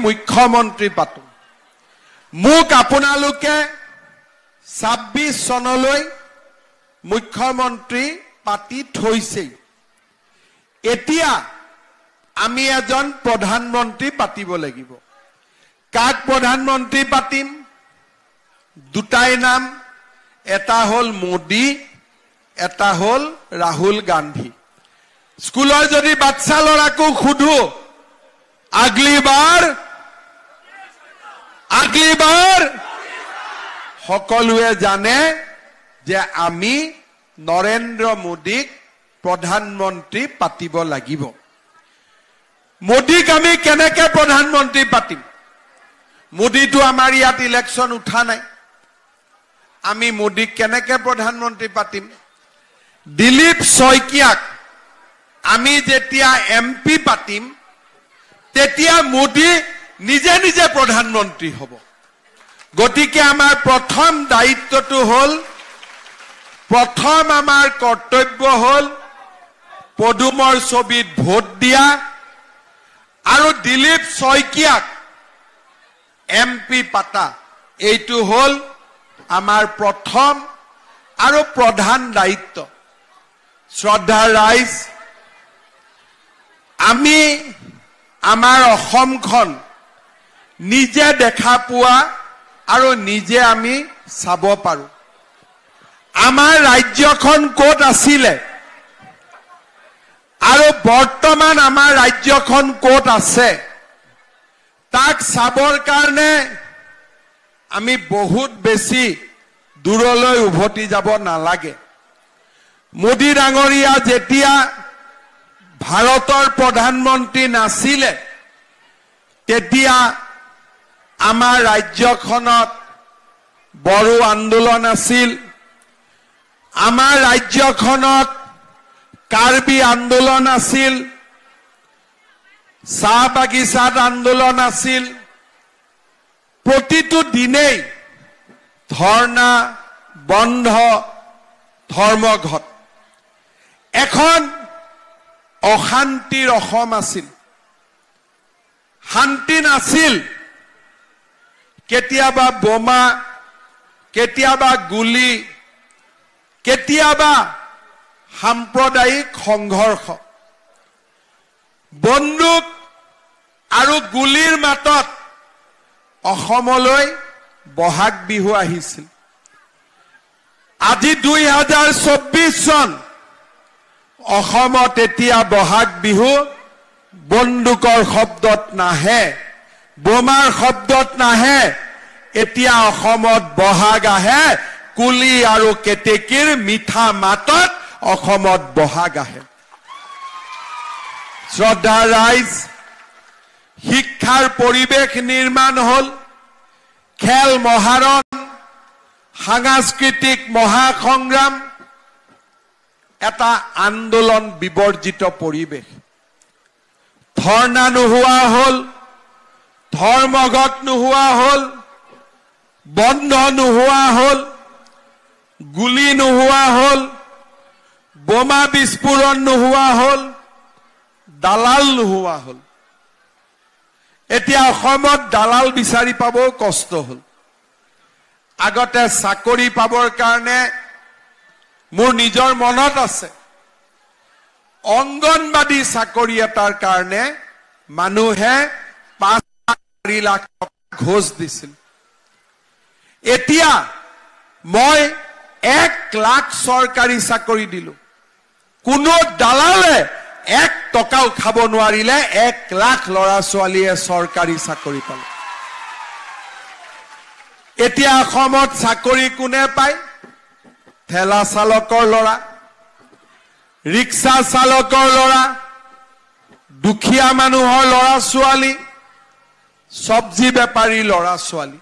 মুখ্যমন্ত্ৰী পাতো মোক আপোনালোকে 26 চনলৈ মুখ্যমন্ত্ৰী পাতি থৈছে এতিয়া আমি এজন প্ৰধানমন্ত্ৰী পাতিব লাগিব কাক প্ৰধানমন্ত্ৰী পাতিম দুটাই নাম এটা হল মোদী এটা হল ৰাহুল গান্ধী স্কুলৰ যদি বাচ্চা লৰাকো খুধু আগলি বাৰ সকলোৱে জানে যে আমি নৰেন্দ্ৰ মোদীক প্ৰধানমন্ত্ৰী পাতিব লাগিব মোদীক আমি কেনেকে প্ৰধানমন্ত্ৰী পাতিম মোদীটো আমাৰ ইয়াত ইলেকশন উঠা নাই আমি মোদীক কেনেকে প্ৰধানমন্ত্ৰী পাতিম দিলীপ শইকীয়াক আমি যেতিয়া এমপি পাতিম তেতিয়া মোদী নিজে নিজে প্ৰধানমন্ত্ৰী হ'ব গতিকে আমাৰ প্ৰথম দায়িত্বটো হল প্ৰথম আমাৰ কৰ্তব্য হল পদুমৰ ছবিত ভোট দিয়া আৰু দিলীপ শইকীয়াক এমপি পাতা এইটো হল আমাৰ প্ৰথম আৰু প্ৰধান দায়িত্ব শ্ৰদ্ধা ৰাইজ আমি আমাৰ অসমখন নিজে দেখা পোৱা আৰু নিজে আমি চাব পাৰো আমাৰ ৰাজ্যখন ক'ত আছিলে আৰু বৰ্তমান আমাৰ ৰাজ্যখন ক'ত আছে তাক চাবৰ কাৰণে আমি বহুত বেছি দূৰলৈ উভতি যাব নালাগে মোদী ডাঙৰীয়া যেতিয়া ভাৰতৰ প্ৰধানমন্ত্ৰী নাছিলে তেতিয়া আমাৰ ৰাজ্যখনত বড়ো আন্দোলন আছিল আমাৰ ৰাজ্যখনত কাৰ্বি আন্দোলন আছিল চাহ বাগিচাত আন্দোলন আছিল প্ৰতিটো দিনেই ধৰ্ণা বন্ধ ধৰ্মঘট এখন অশান্তিৰ অসম আছিল শান্তি নাছিল কেতিয়াবা বোমা কেতিয়াবা গুলি কেতিয়াবা সাম্প্ৰদায়িক সংঘৰ্ষ বন্দুক আৰু গুলিৰ মাতত অসমলৈ বহাগ বিহু আহিছিল আজি 2024 চন অসমত এতিয়া বহাগ বিহু বন্দুকৰ শব্দত নাহে বোমাৰ শব্দত নাহে এতিয়া অসমত বহাগ আহে কুলি আৰু কেতেকীৰ মিঠা মাতত অসমত বহাগ আহে শ্ৰদ্ধা ৰাইজ শিক্ষাৰ পৰিৱেশ নিৰ্মাণ হল খেল মহাৰণ সাংস্কৃতিক মহাসংগ্ৰাম এটা আন্দোলন বিবৰ্জিত পৰিৱেশ ধৰ্ণা নোহোৱা হল ধৰ্মঘট নোহোৱা হল বন্ধ নোহোৱা হল গুলি নোহোৱা হল বোমা বিস্ফোৰণ নোহোৱা হল দালাল নোহোৱা হল এতিয়া অসমত দালাল বিচাৰি পাব কষ্ট হল আগতে চাকৰি পাবৰ কাৰণে মোৰ নিজৰ মনত আছে অংগনবাদী চাকৰি এটাৰ কাৰণে মানুহে 5-4 লাখ টকা ঘোষ দিছিল এতিয়া মই 1 লাখ চৰকাৰী চাকৰি দিলো কোনো দালালে 1 টকাও খাব নোৱাৰিলে 1 লাখ লৰা ছোৱালীয়ে চৰকাৰী চাকৰি পালে এতিয়া অসমত চাকৰি কোনে পায় ঠেলা চালকৰ লৰা ৰিক্সা চালকৰ লৰা দুখীয়া মানুহৰ লৰা ছোৱালী সবজি বেপাৰী লৰা ছোৱালী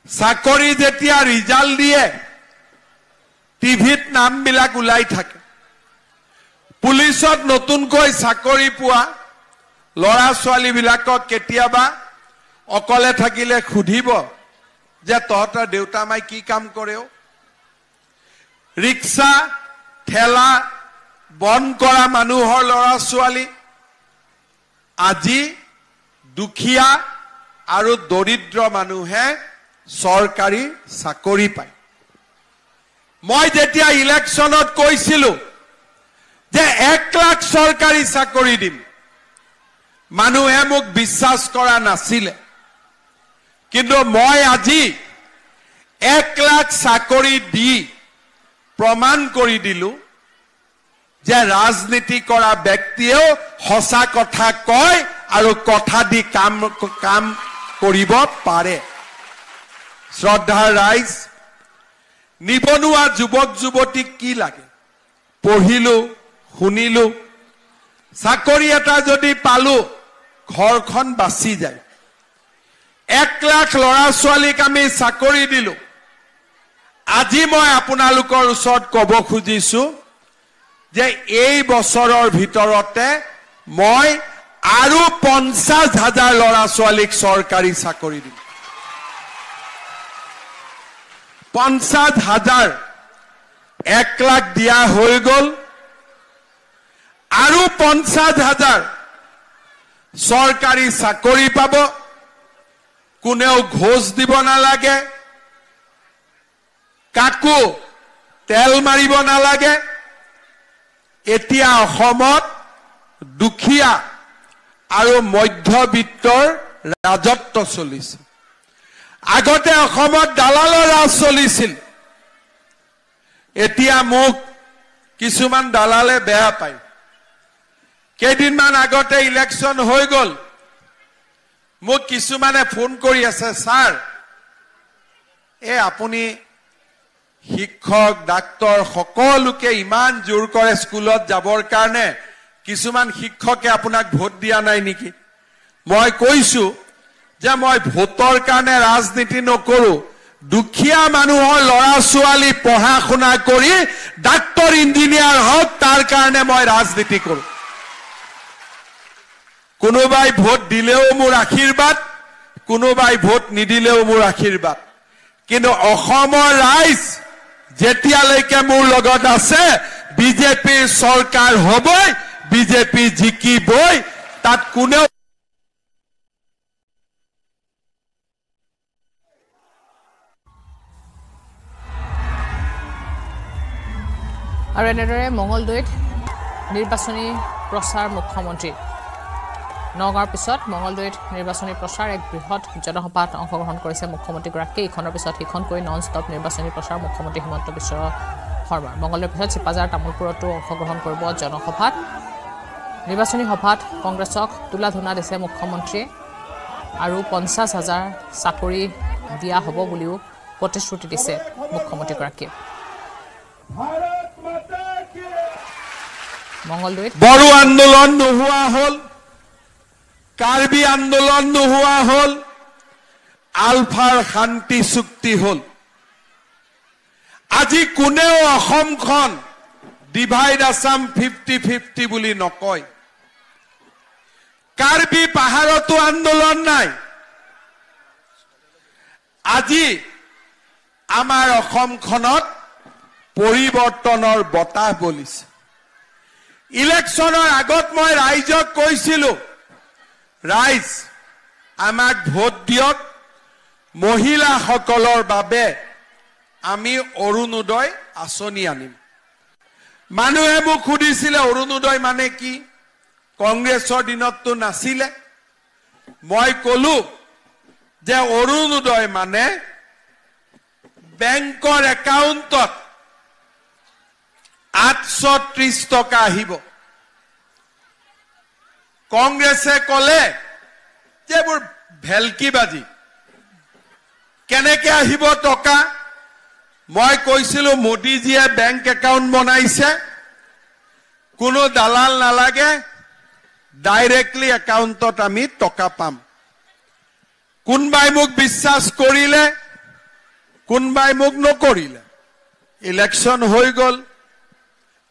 চাকৰি যেতিয়া ৰিজাল্ট দিয়ে টিভিত নাম বিলাক উলাই থাকে পুলিচত নতুনকৈ চাকৰি পোৱা লৰা ছোৱালী বিলাকক কেতিয়াবা অকলে থাকিলে খুধিব যে তহঁতৰ দেউতা মাই কি কাম কৰেও ৰিক্সা ঠেলা বন কৰা মানুহৰ লৰা ছোৱালী আজি দুখীয়া আৰু দৰিদ্ৰ মানুহে চৰকাৰী চাকৰি পায় মই যেতিয়া ইলেকশ্যনত কৈছিলো যে 1 লাখ চৰকাৰী চাকৰি দিম মানুহে মোক বিশ্বাস কৰা নাছিলে কিন্তু মই আজি 1 লাখ চাকৰি দি প্ৰমাণ কৰি দিলো যে ৰাজনীতি কৰা ব্যক্তিয়েও হসা কথা কয় আৰু কথা দি কাম কৰিব পাৰে শ্ৰদ্ধাৰ ৰাইজ নিবনুৱা যুৱক যুৱতীক কি লাগে পঢ়িলো শুনিলো চাকৰি এটা যদি পালো ঘৰখন বাচি যায় 1 লাখ লৰা ছোৱালীক আমি চাকৰি দিলো আজি মই আপোনালোকৰ ওচৰত ক'ব খুজিছো যে এই বছৰৰ ভিতৰতে মই আৰু 50,000 লৰা ছোৱালীক চৰকাৰী চাকৰি দিম 50,000 1 লাখ দিয়া হৈ গল আৰু 50,000 চৰকাৰী চাকৰি পাব কোনেও ঘোষ দিব নালাগে কাকো তেল মাৰিব নালাগে এতিয়া অসমত দুখীয়া আৰু মধ্যবিত্তৰ ৰাজত্ব চলিছে আগতে অসমত দালালৰ ৰাজ চলিছিল এতিয়া মোক কিছুমান দালালে বেয়া পায় কেইদিনমান আগতে ইলেকশ্যন হৈ গল মোক কিছুমানে ফোন কৰি আছে স্যাৰ আপুনি শিক্ষক ডাক্তৰ সকলোকে ইমান জোৰ কৰে স্কুলত যাবৰ কাৰণে কিছুমান শিক্ষকে আপোনাক ভোট দিয়া নাই নেকি মই কৈছো যে মই ভোটৰ কাৰণে ৰাজনীতি নকৰো দুখীয়া মানুহৰ লৰা ছোৱালী পঢ়া শুনা কৰি ডাক্তৰ ইঞ্জিনিয়াৰ হওক তাৰ কাৰণে মই ৰাজনীতি কৰো কোনোবাই ভোট দিলেও মোৰ আশীৰ্বাদ কোনোবাই ভোট নিদিলেও মোৰ আশীৰ্বাদ কিন্তু অসমৰ ৰাইজ যেতিয়ালৈকে মোৰ লগত আছে বিজেপিৰ চৰকাৰ হ'বই বিজেপি জিকিবই তাত কোনেও আৰু এনেদৰে মঙ্গলদৈত নিৰ্বাচনী প্ৰচাৰ মুখ্যমন্ত্ৰী নগাঁৱৰ পিছত মঙ্গলদৈত নিৰ্বাচনী প্ৰচাৰ এক বৃহৎ জনসভাত অংশগ্ৰহণ কৰিছে মুখ্যমন্ত্ৰীগৰাকী ইখনৰ পিছত সিখনকৈ নন ষ্টপ নিৰ্বাচনী প্ৰচাৰ মুখ্যমন্ত্ৰী হিমন্ত বিশ্ব শৰ্মাৰ মঙ্গলদৈৰ পিছত চিপাঝাৰ তামোলপুৰতো অংশগ্ৰহণ কৰিব জনসভাত নিৰ্বাচনী সভাত কংগ্ৰেছক তুলাধুনা দিছে মুখ্যমন্ত্ৰীয়ে আৰু 50,000 চাকৰি দিয়া হ'ব বুলিও প্ৰতিশ্ৰুতি দিছে মুখ্যমন্ত্ৰীগৰাকীয়ে মঙ্গলদৈত বড়ো আন্দোলন নোহোৱা হল কাৰ্বি আন্দোলন নোহোৱা হল আলফাৰ শান্তি চুক্তি হল আজি কোনেও অসমখন ডিভাইড আসাম 50-50 বুলি নকয় কাৰ্বি পাহাৰতো আন্দোলন নাই আজি আমাৰ অসমখনত পৰিৱৰ্তনৰ বতাহ বলিছে ইলেকশ্যনৰ আগত মই ৰাইজক কৈছিলো ৰাইজ আমাক ভোট দিয়ক মহিলাসকলৰ বাবে আমি অৰুণোদয় আঁচনি আনিম মানুহে মোক সুধিছিলে অৰুণোদয় মানে কি কংগ্ৰেছৰ দিনততো নাছিলে মই কলো যে অৰুণোদয় মানে বেংকৰ একাউণ্টত 830 টকা আহিব কংগ্ৰেছে কলে যে মোৰ ভেলকিবাজি কেনেকে আহিব টকা মই কৈছিলো মোদীজীয়ে বেংক একাউণ্ট বনাইছে কোনো দালাল নালাগে ডাইৰেক্টলি একাউণ্টত আমি টকা পাম কোনবাই মোক বিশ্বাস কৰিলে কোনবাই মোক নকৰিলে ইলেকশ্যন হৈ গল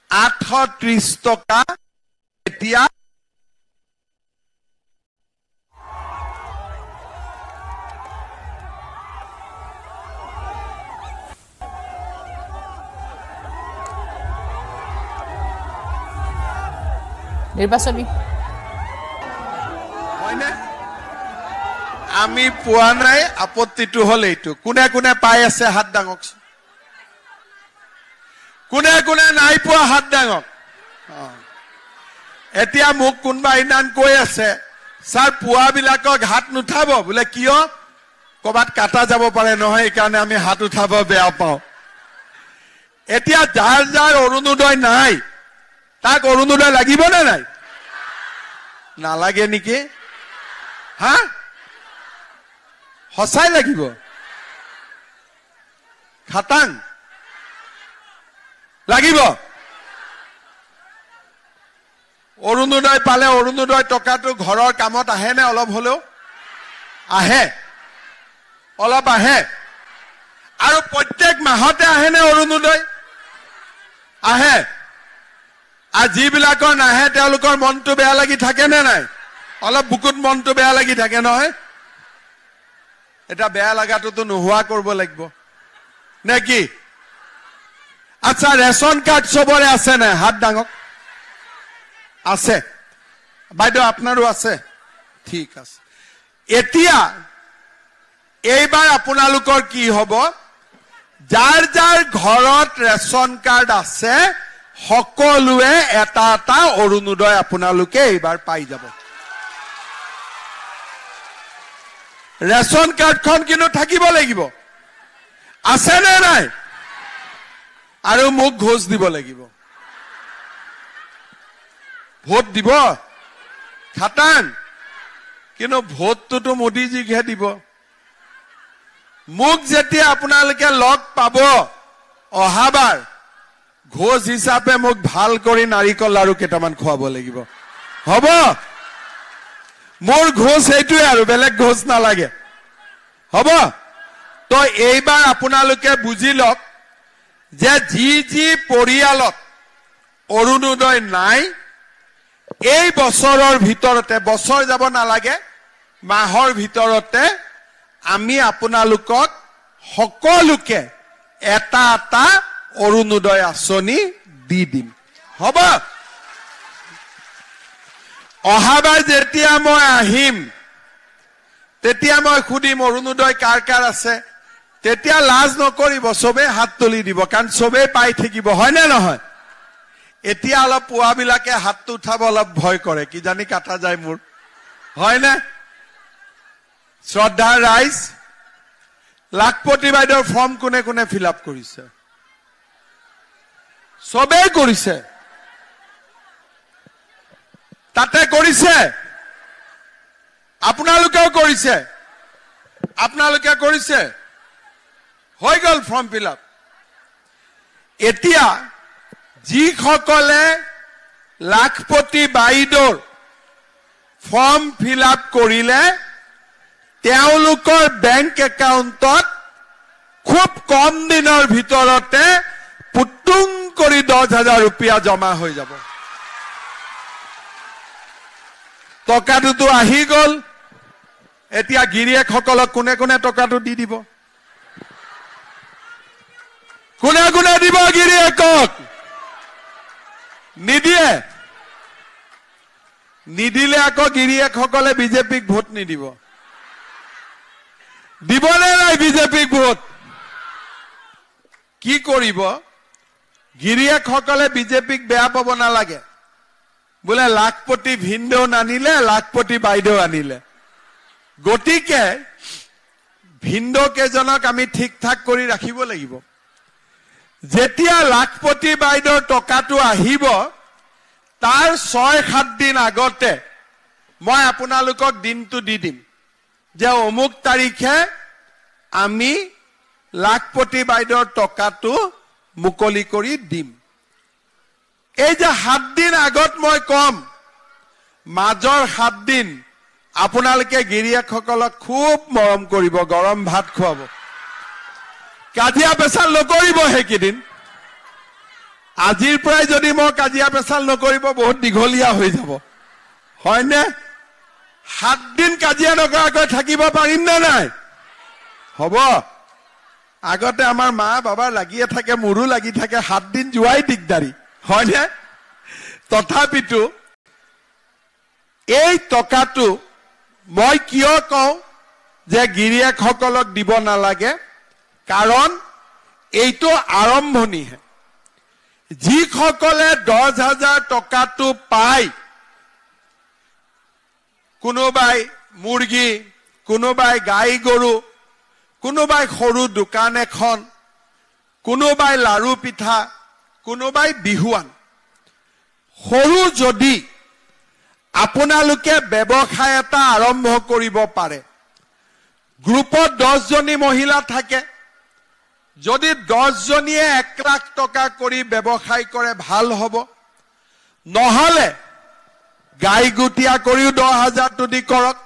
830 টকা এতিয়া নিৰ্বাচনী হয়নে আমি পোৱা নাই আপত্তিটো হল এইটো কোনে কোনে পাই আছে হাত ডাঙক কোনে কোনে নাই পোৱা হাত ডাঙক এতিয়া মোক কোনবা ইনান কৈ আছে স্যাৰ পোৱা বিলাকক হাত নুঠাব বোলে কিয় কবাত কাটা যাব পাৰে নহয় এই কাৰণে আমি হাত উঠাব বেয়া পাওঁ এতিয়া যাৰ যাৰ অৰুণোদয় নাই তাক অৰুণোদয় লাগিব নে নাই নালাগে নেকি হা হসাই লাগিব খাটাং লাগিব অৰুণোদয় পালে অৰুণোদয় টকাটো ঘৰৰ কামত আহে নে অলপ হলেও আহে অলপ আহে আৰু প্ৰত্যেক মাহতে আহে নে অৰুণোদয় আহে আৰু যিবিলাকৰ নাহে তেওঁলোকৰ মনটো বেয়া লাগি থাকে নে নাই অলপ বুকুত মনটো বেয়া লাগি থাকে নহয় এটা বেয়া লাগাটোতো নোহোৱা কৰিব লাগিব নে কি আচ্ছা ৰেশন কাৰ্ড সবৰে আছে না হাত ডাঙক আছে বাইদেউ আপোনাৰো আছে ঠিক আছে এতিয়া এইবাৰ আপোনালোকৰ কি হ'ব যাৰ যাৰ ঘৰত ৰেশন কাৰ্ড আছে সকলোৱে এটা এটা অৰুণোদয় আপোনালোকে এইবাৰ পাই যাব ৰেশন কাৰ্ডখন কিন্তু থাকিব লাগিব আছে নে নাই আৰু মোক ঘোষ দিব লাগিব ভোট দিব খাটাং কিন্তু ভোটটোতো মোদীজীকহে দিব মোক যেতিয়া আপোনালোকে লগ পাব অহাবাৰ ঘোষ হিচাপে মোক ভাল কৰি নাৰিকল লাৰু কেইটামান খুৱাব লাগিব হ'ব মোৰ ঘোষ এইটোৱে আৰু বেলেগ ঘোষ নালাগে হ'ব তো এইবাৰ আপোনালোকে বুজি লওক যে যি পৰিয়ালত অৰুণোদয় নাই এই বছৰৰ ভিতৰতে বছৰ যাব নালাগে মাহৰ ভিতৰতে আমি আপোনালোকক সকলোকে এটা এটা অৰুণোদয় আঁচনি দি দিম হ'ব অহাবাৰ যেতিয়া মই আহিম তেতিয়া মই খুদিম অৰুণোদয় কাৰ কাৰ আছে তেতিয়া লাজ নকৰিব সবে হাত তুলি দিব কাৰণ সবে পাই থাকিব হয় নে নহয় এতিয়া অলপ পোৱাবিলাকে হাতটো উঠাব অলপ ভয় কৰে কি জানি কাটা যায় মোৰ হয় না শ্ৰদ্ধা ৰাইজ লাখপতি বাইদেউৰ ফৰ্ম কোনে কোনে ফিল আপ কৰিছে সবে কৰিছে তাতে কৰিছে আপোনালোকেও কৰিছে আপোনালোকে কৰিছে হৈ গল ফৰ্ম ফিল আপ এতিয়া যিসকলে লাখপতি বাইদেউৰ ফৰ্ম ফিল আপ কৰিলে তেওঁলোকৰ বেংক একাউণ্টত খুব কম দিনৰ ভিতৰতে পুতুং কৰি 10,000 रुपया জমা হৈ যাব টকাটো আহি গল এতিয়া গিৰিয়েকসকলক কোনে কোনে টকাটো দি দিব কোনে কোনে দিব গিৰিয়েকক নিদিয়ে নিদিলে আকৌ গিৰিয়েকসকলে বিজেপিক ভোট নিদিব দিবনে নাই বিজেপিক ভোট কি কৰিব গিৰিয়েকসকলে বিজেপিক বেয়া পাব নালাগে বোলে লাখপতি ভিনদেউ নানিলে লাখপতি বাইদেউ আনিলে গতিকে ভিনদেউ কেজনক আমি ঠিক ঠাক কৰি ৰাখিব লাগিব যেতিয়া লাখপতি বাইদেউৰ টকাটো আহিব তাৰ 6-7 দিন আগতে মই আপোনালোকক দিনটো দি দিম যে অমুক তাৰিখে আমি লাখপতি বাইদেউৰ টকাটো মুকলি কৰি দিম এই যে 7 দিন আগত মই কম মাজৰ 7 দিন আপোনালোকে গিৰিয়েকসকলক খুব মৰম কৰিব গৰম ভাত খুৱাব কাজিয়া পেচাল নকৰিব হেকিদিন আজিৰ পৰাই যদি মই কাজিয়া পেচাল নকৰিব বহুত দীঘলীয়া হৈ যাব হয়নে 7 দিন কাজিয়া নকৰাকৈ থাকিব পাৰিম নে নাই হ'ব আগতে আমাৰ মা বাবা লাগিয়ে থাকে মোৰো লাগি থাকে 7 দিন যোৱাই দিগদাৰি হয়নে তথাপিতো এই টকাটো মই কিয় কওঁ যে গিৰিয়েকসকলক দিব নালাগে, কাৰণ এইটো আৰম্ভণিহে। যিসকলে 10,000 টকাটো পায়, কোনোবাই মুৰ্গী, কোনোবাই গাই গৰু, কোনোবাই সৰু দোকান এখন, কোনোবাই লাৰু পিঠা, কোনোবাই বিহুৱান, সৰু যদি আপোনালোকে ব্যৱসায় এটা আৰম্ভ কৰিব পাৰে, গ্ৰুপত 10 জনী মহিলা থাকে, যদি 10 জনীয়ে 1 লাখ টকা কৰি ব্যৱসায় কৰে ভাল হ'ব। নহলে গাই গুটিয়া কৰিও 10,000 দি কৰক,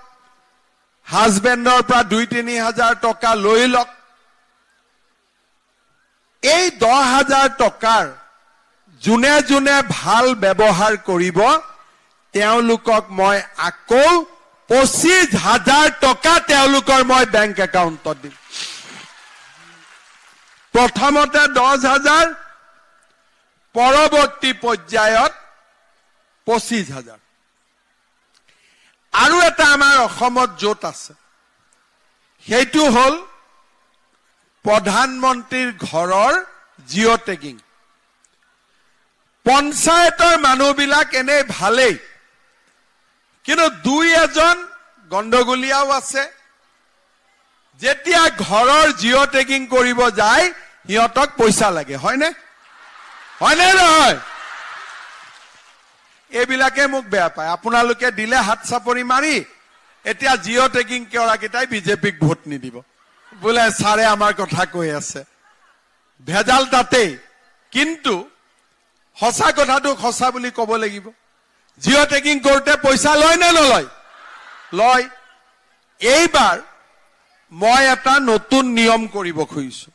হাজবেণ্ডৰ পৰা 2-3 হাজাৰ টকা লৈ লওক। এই 10,000 টকাৰ যোনে যোনে ভাল ব্যৱহাৰ কৰিব তেওঁলোকক মই আকৌ 25,000 টকা তেওঁলোকৰ মই বেংক একাউণ্টত দিম। প্ৰথমতে 10,000, পৰৱৰ্তী পৰ্যায়ত 25,000। আৰু এটা আমাৰ অসমত জোট আছে, সেইটো হ'ল প্ৰধানমন্ত্ৰীৰ ঘৰৰ জিঅ' টেগিং। পঞ্চায়তৰ মানুহবিলাক এনেই ভালেই, কিন্তু 2-এজন গণ্ডগোলীয়াও আছে। যেতিয়া ঘৰৰ জিঅ' টেগিং কৰিব যায় সিহঁতক পইচা লাগে, হয়নে? হয়নে নহয়? এইবিলাকে মোক বেয়া পায়। আপোনালোকে দিলে হাত চাপৰি মাৰি, এতিয়া জিঅ' টেগিং কৰাকেইটাই বিজেপিক ভোট নিদিব বোলে ছাৰে আমাৰ কথা কৈ আছে। ভেজাল তাতেই, কিন্তু সঁচা কথাটো সঁচা বুলি ক'ব লাগিব। জিঅ' টেগিং কৰোঁতে পইচা লয় নে নলয়? লয়। এইবাৰ মই এটা নতুন নিয়ম কৰিব খুজিছো,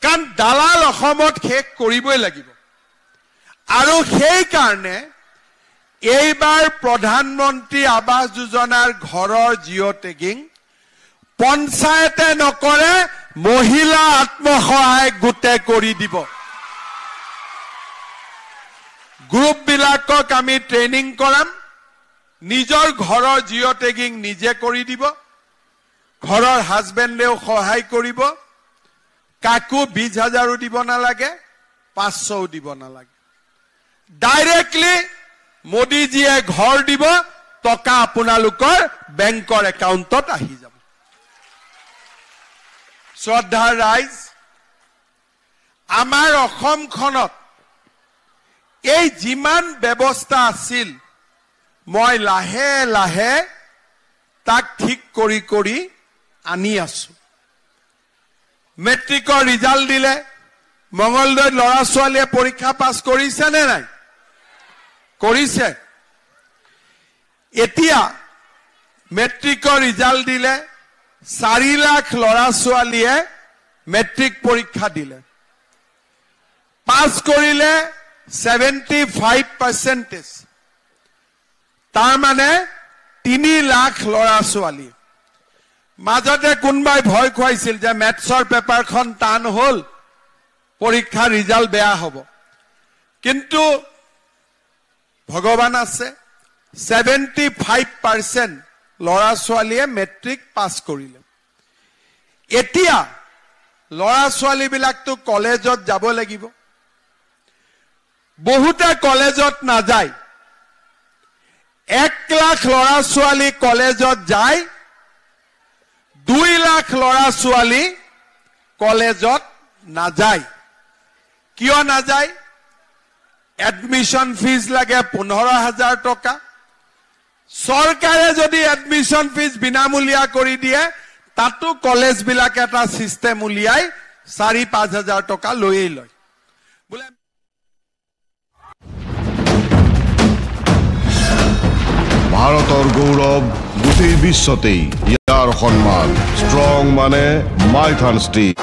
কাৰণ দালাল অসমত শেষ কৰিবই লাগিব। আৰু সেইকাৰণে এইবাৰ প্ৰধানমন্ত্ৰী আৱাস যোজনাৰ ঘৰৰ জিঅ' টেগিং পঞ্চায়তে নকৰে, মহিলা আত্মসহায়ক গোটে কৰি দিব। গ্ৰুপবিলাকক আমি ট্ৰেইনিং কৰাম, নিজৰ ঘৰৰ জিঅ' টেগিং নিজে কৰি দিব, ঘৰৰ হাজবেণ্ডেও সহায় কৰিব, কাকো 20,000ও দিব নালাগে, 500ও দিব নালাগে। ডাইৰেক্টলি মোদীজীয়ে ঘৰ দিব, টকা আপোনালোকৰ বেংকৰ একাউণ্টত আহি যাব। শ্ৰদ্ধাৰ ৰাইজ, আমাৰ অসমখনত এই যিমান ব্যৱস্থা আছিল মই লাহে লাহে তাক ঠিক কৰি কৰি আনি আছো। মেট্ৰিকৰ ৰিজাল্ট দিলে, মঙলদৈত ল'ৰা ছোৱালীয়ে পৰীক্ষা পাছ কৰিছে নে নাই? কৰিছে। এতিয়া মেট্ৰিকৰ ৰিজাল্ট দিলে, 4 লাখ ল'ৰা ছোৱালীয়ে মেট্ৰিক পৰীক্ষা দিলে, পাছ কৰিলে 75%। তাৰ মানে 3 লাখ ল'ৰা ছোৱালী। মাজতে কোনোবাই ভয় খুৱাইছিল যে মেথছৰ পেপাৰখন টান হ'ল, পৰীক্ষাৰ ৰিজাল্ট বেয়া হ'ব, কিন্তু ভগৱান আছে, 75% ল'ৰা ছোৱালীয়ে মেট্ৰিক পাছ কৰিলে। এতিয়া ল'ৰা ছোৱালীবিলাকতো কলেজত যাব লাগিব, বহুতে কলেজত নাযায়। 1 লাখ ল'ৰা ছোৱালী কলেজত যায়, 2 লাখ ল'ৰা ছোৱালী কলেজত নাযায়। কিয় নাযায়? এডমিশন ফিজ লাগে 15,000 টকা। চৰকাৰে যদি এডমিশন ফিজ বিনামূলীয়া কৰি দিয়ে, তাতো কলেজবিলাকে এটা চিষ্টেম উলিয়াই 4-5 হাজাৰ টকা লৈয়ে লয় বোলে। ভাৰতৰ গৌৰৱ গোটেই বিশ্বতেই, ইয়াৰ সন্মান ষ্ট্ৰং মানে মাইথান ষ্টিক।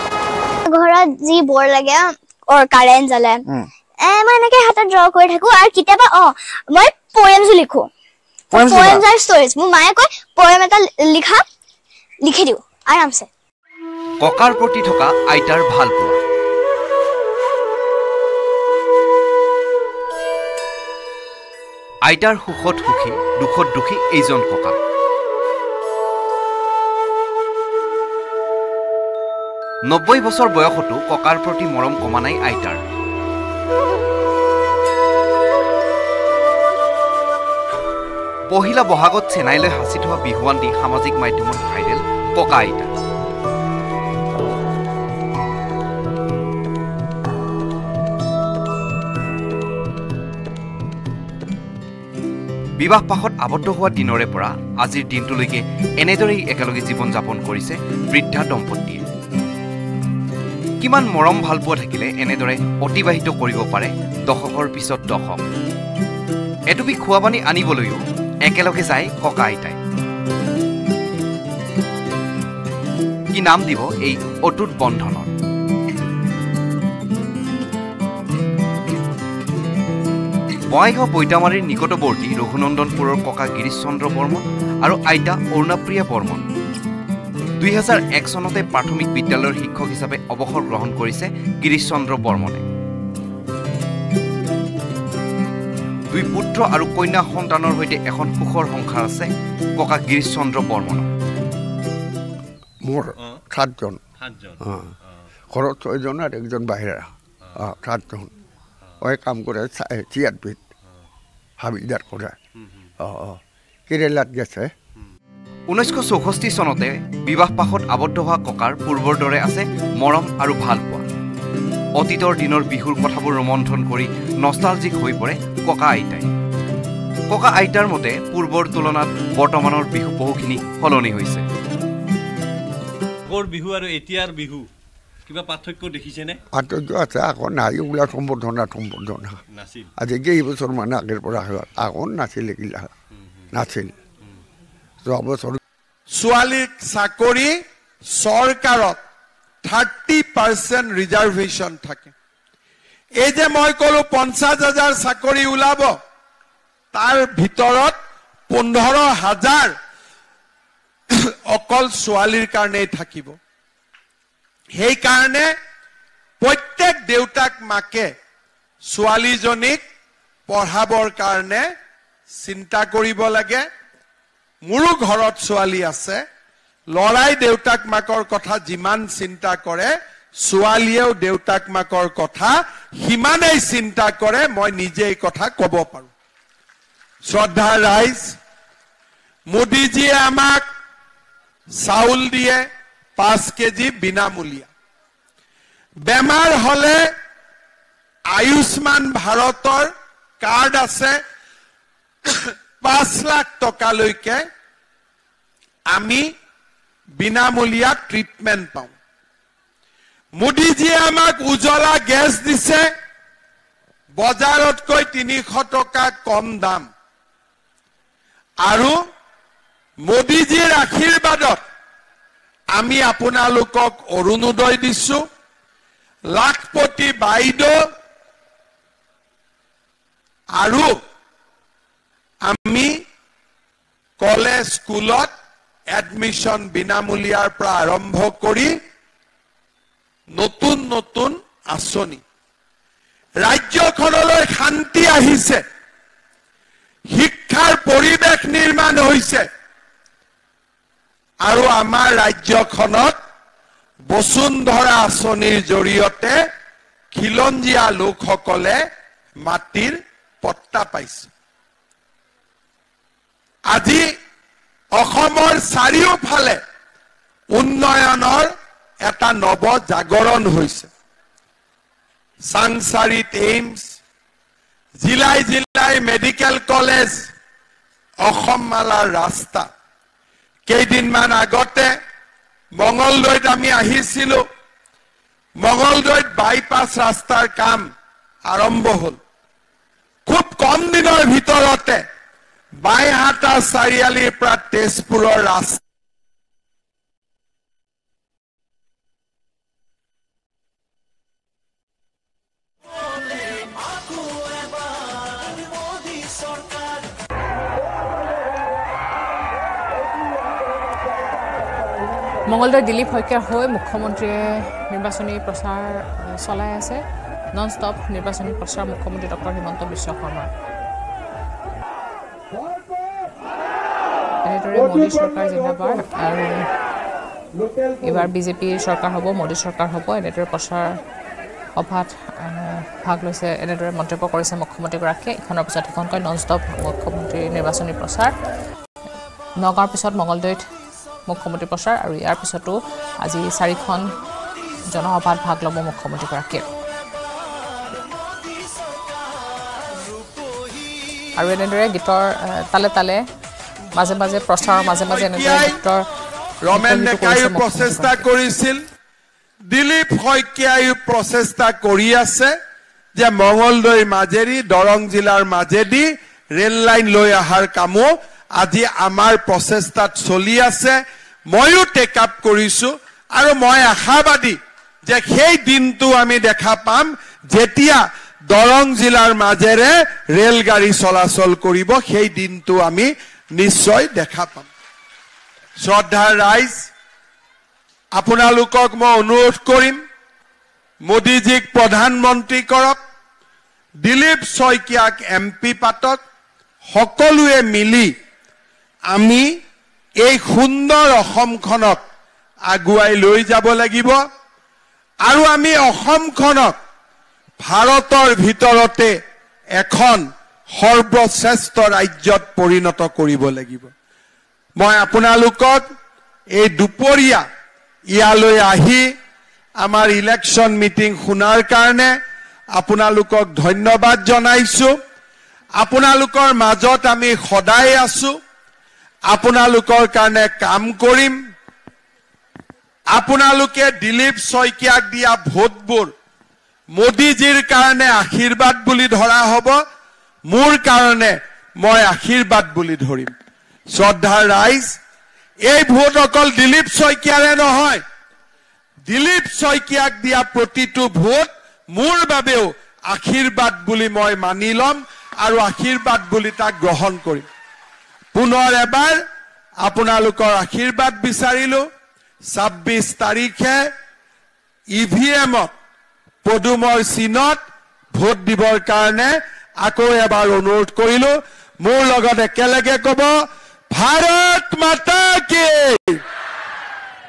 ঘৰত যি বৰ লাগে কাৰেণ্ট জ্বলে, মই এনেকে হাতত ড্ৰ কৰি থাকো। আৰু কেতিয়াবা মই পয়েমছ লিখো, পয়েমছ আৰু ষ্টৰিজ। মোৰ মায়ে কয় পয়েম এটা লিখি দিওঁ আৰামছে। ককাৰ প্ৰতি থকা আইতাৰ ভাল পোৱা, আইতাৰ সুখত সুখী দুখত দুখী এইজন ককা। 90 বছৰ বয়সতো ককাৰ প্ৰতি মৰম কমা নাই আইতাৰ। পহিলা বহাগত চেনাইলৈ হাঁচি থোৱা বিহুৱান দি সামাজিক মাধ্যমত ভাইৰেল ককা আইতা। বিবাহ পাশত আবদ্ধ হোৱা দিনৰে পৰা আজিৰ দিনটোলৈকে এনেদৰেই একেলগে জীৱন যাপন কৰিছে বৃদ্ধা দম্পতীয়ে। কিমান মৰম ভালপোৱা থাকিলে এনেদৰে অতিবাহিত কৰিব পাৰে দশকৰ পিছত দশক। এটুপি খোৱা পানী আনিবলৈও একেলগে যায় ককা আইতাই। কি নাম দিব এই অটুট বন্ধনৰ? বঙাইগাঁও বৈতামাৰীৰ নিকটৱৰ্তী ৰঘুনন্দনপুৰৰ ককা গিৰীশ চন্দ্ৰ বৰ্মন আৰু আইতা অৰুণাপ্ৰিয়া বৰ্মন 2001 চনতে প্ৰাথমিক বিদ্যালয়ৰ শিক্ষক হিচাপে অৱসৰ গ্ৰহণ কৰিছে গিৰীশ চন্দ্ৰ বৰ্মনে। 2 পুত্ৰ আৰু কন্যা সন্তানৰ সৈতে এখন সুখৰ সংসাৰ আছে ককা গিৰীশ চন্দ্ৰ বৰ্মনৰ। মোৰ 7জন ঘৰত 6জন আৰু 1জন বাহিৰা 7জন কাম কৰে চিয়াৰপিত হাবিলদাৰ কৰে কেৰেলাত গেছে। 1964 চনতে বিবাহ পাশত আবদ্ধ হোৱা ককাৰ পূৰ্বৰ দৰে আছে মৰম আৰু ভালপোৱা। অতীতৰ দিনৰ বিহুৰ কথাবোৰ ৰোমন্থন কৰি নষ্টালজিক হৈ পৰে ককা আইতাই। ককা আইতাৰ মতে পূৰ্বৰ তুলনাত বৰ্তমানৰ বিহু বহুখিনি সলনি হৈছে। আগৰ বিহু আৰু এতিয়াৰ বিহু কিবা পাৰ্থক্য দেখিছেনে? পাৰ্থক্য আছে। আগৰ নাই এইবিলাক সম্বৰ্ধনা নাছিল। আজি কেইবছৰ মানে আগৰ পৰা আগৰ নাছিল, এইগিলা নাছিল। যোৱা বছৰ ছোৱালীক চাকৰি চৰকাৰত 30% ৰিজাৰ্ভেশ্যন থাকে। এই যে মই ক'লো 50,000 চাকৰি ওলাব, তাৰ ভিতৰত 15,000 অকল ছোৱালীৰ কাৰণেই থাকিব। সেইকাৰণে প্ৰত্যেক দেউতাক মাকে ছোৱালীজনীক পঢ়াবৰ কাৰণে চিন্তা কৰিব লাগে। মোৰো ঘৰত ছোৱালী আছে। লৰাই দেউতাক মাকৰ কথা যিমান চিন্তা কৰে, ছোৱালীয়েও দেউতাক মাকৰ কথা সিমানেই চিন্তা কৰে। মই নিজে এই কথা ক'ব পাৰো। শ্ৰদ্ধা ৰাইজ, মোদীজীয়ে আমাক চাউল দিয়ে 5 কেজি বিনামূলীয়া। বেমাৰ হলে আয়ুষ্মান ভাৰতৰ কাৰ্ড আছে, 5 লাখ টকালৈকে আমি বিনামূলীয়া ট্ৰিটমেণ্ট পাওঁ। মোদীজীয়ে আমাক উজ্জ্বলা গেছ দিছে, বজাৰতকৈ 300 টকা কম দাম। আৰু মোদীজীৰ আশীৰ্বাদত আমি আপোনালোকক অৰুণোদয় দিছো। লাখপতি বাইদেউ আৰু আমি কলেজ স্কুলত এডমিশন বিনামূলীয়াৰ পৰা আৰম্ভ কৰি নতুন নতুন আঁচনি। ৰাজ্যখনলৈ শান্তি আহিছে, শিক্ষাৰ পৰিৱেশ নিৰ্মাণ হৈছে আৰু আমাৰ ৰাজ্যখনত বসুন্ধৰা আঁচনিৰ জৰিয়তে খিলঞ্জীয়া লোকসকলে মাটিৰ পট্টা পাইছে। আজি অসমৰ চাৰিওফালে উন্নয়নৰ এটা নৱ জাগৰণ হৈছে। চাংচাৰিত এইমছ, জিলাই জিলাই মেডিকেল কলেজ, অসমমালাৰ ৰাস্তা। কেইদিনমান আগতে মঙলদৈত আমি আহিছিলো। মঙলদৈত বাইপাছ ৰাস্তাৰ কাম আৰম্ভ হল। খুব কম দিনৰ ভিতৰতে বাইহাটা চাৰিআলিৰ পৰা তেজপুৰৰ ৰাস্তা মঙলদৈ দিলীপ শইকীয়াৰ হৈ মুখ্যমন্ত্ৰীয়ে নিৰ্বাচনী প্ৰচাৰ চলাই আছে। নন ষ্টপ নিৰ্বাচনী প্ৰচাৰ মুখ্যমন্ত্ৰী ডক্টৰ হিমন্ত বিশ্ব শৰ্মাৰ। এনেদৰে মোদী চৰকাৰ জিন্দাবাদ আৰু এইবাৰ বিজেপিৰ চৰকাৰ হ'ব, মোদী চৰকাৰ হ'ব, এনেদৰে প্ৰচাৰ সভাত ভাগ লৈছে, এনেদৰে মন্তব্য কৰিছে মুখ্যমন্ত্ৰীগৰাকীয়ে। ইখনৰ পিছত সিখনকৈ নন ষ্টপ মুখ্যমন্ত্ৰীৰ নিৰ্বাচনী প্ৰচাৰ। নগাঁৱৰ পিছত মঙলদৈত মুখ্যমন্ত্ৰী প্ৰচাৰ, আৰু ইয়াৰ পিছতো আজি 4খন জনসভাত ভাগ ল'ব মুখ্যমন্ত্ৰীগৰাকীয়ে। আৰু এনেদৰে গীতৰ তালে তালে মাজে মাজে প্ৰচাৰৰ মাজে মাজে এনেদৰে গীতৰ ৰমেন ডেকাইও প্ৰচেষ্টা কৰিছিল, দিলীপ শইকীয়াইও প্ৰচেষ্টা কৰি আছে যে মঙলদৈৰ মাজেদি দৰং জিলাৰ মাজেদি ৰেল লাইন লৈ অহাৰ কামো আজি আমাৰ প্ৰচেষ্টাত চলি আছে। ময়ো টেক আপ কৰিছো আৰু মই আশাবাদী যে সেই দিনটো আমি দেখা পাম যেতিয়া দৰং জিলাৰ মাজেৰে ৰেলগাড়ী চলাচল কৰিব, সেই দিনটো আমি নিশ্চয় দেখা পাম। শ্ৰদ্ধাৰ ৰাইজ, আপোনালোকক মই অনুৰোধ কৰিম, মোদীজীক প্ৰধানমন্ত্ৰী কৰক, দিলীপ শইকীয়াক MP পাতক, সকলোৱে মিলি আমি এই সুন্দৰ অসমখনক আগুৱাই লৈ যাব লাগিব আৰু আমি অসমখনক ভাৰতৰ ভিতৰতে এখন সৰ্বশ্ৰেষ্ঠ ৰাজ্যত পৰিণত কৰিব লাগিব। মই আপোনালোকক এই দুপৰীয়া ইয়ালৈ আহি আমাৰ ইলেকশ্যন মিটিং শুনাৰ কাৰণে আপোনালোকক ধন্যবাদ জনাইছো। আপোনালোকৰ মাজত আমি সদায় আছো, আপোনালোকৰ কাৰণে কাম কৰিম। আপোনালোকে দিলীপ শইকীয়াক দিয়া ভোটবোৰ মোদীজীৰ কাৰণে আশীৰ্বাদ বুলি ধৰা হ'ব, মোৰ কাৰণে মই আশীৰ্বাদ বুলি ধৰিম। শ্ৰদ্ধাৰ ৰাইজ, এই ভোট অকল দিলীপ শইকীয়াৰে নহয়, দিলীপ শইকীয়াক দিয়া প্ৰতিটো ভোট মোৰ বাবেও আশীৰ্বাদ বুলি মই মানি ল'ম আৰু আশীৰ্বাদ বুলি তাক গ্ৰহণ কৰিম। পুনৰ এবাৰ আপোনালোকৰ আশীৰ্বাদ বিচাৰিলো। 26 তাৰিখে EVM-ত পদুমৰ চিনত ভোট দিবৰ কাৰণে আকৌ এবাৰ অনুৰোধ কৰিলো। মোৰ লগত একেলগে ক'ব, ভাৰত মাতা কি।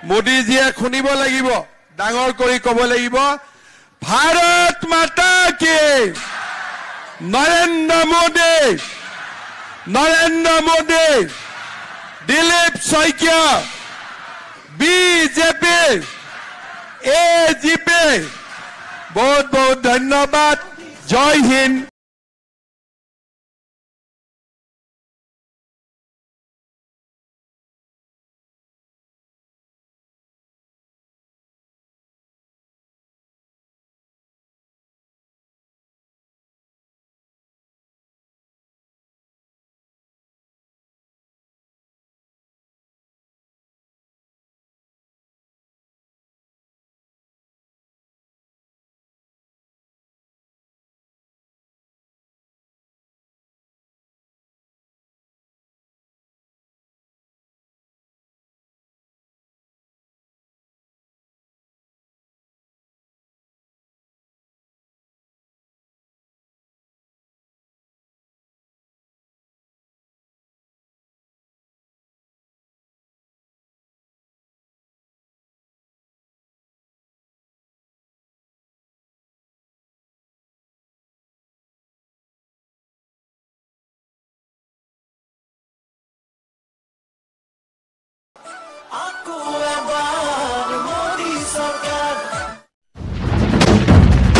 মোদীজীয়ে শুনিব লাগিব, ডাঙৰ কৰি ক'ব লাগিব, ভাৰত মাতা কি। Narendra Modi, Narendra Modi, Dilip Saikia, BJP, AGP। বহুত বহুত ধন্যবাদ। জয় হিন্দ।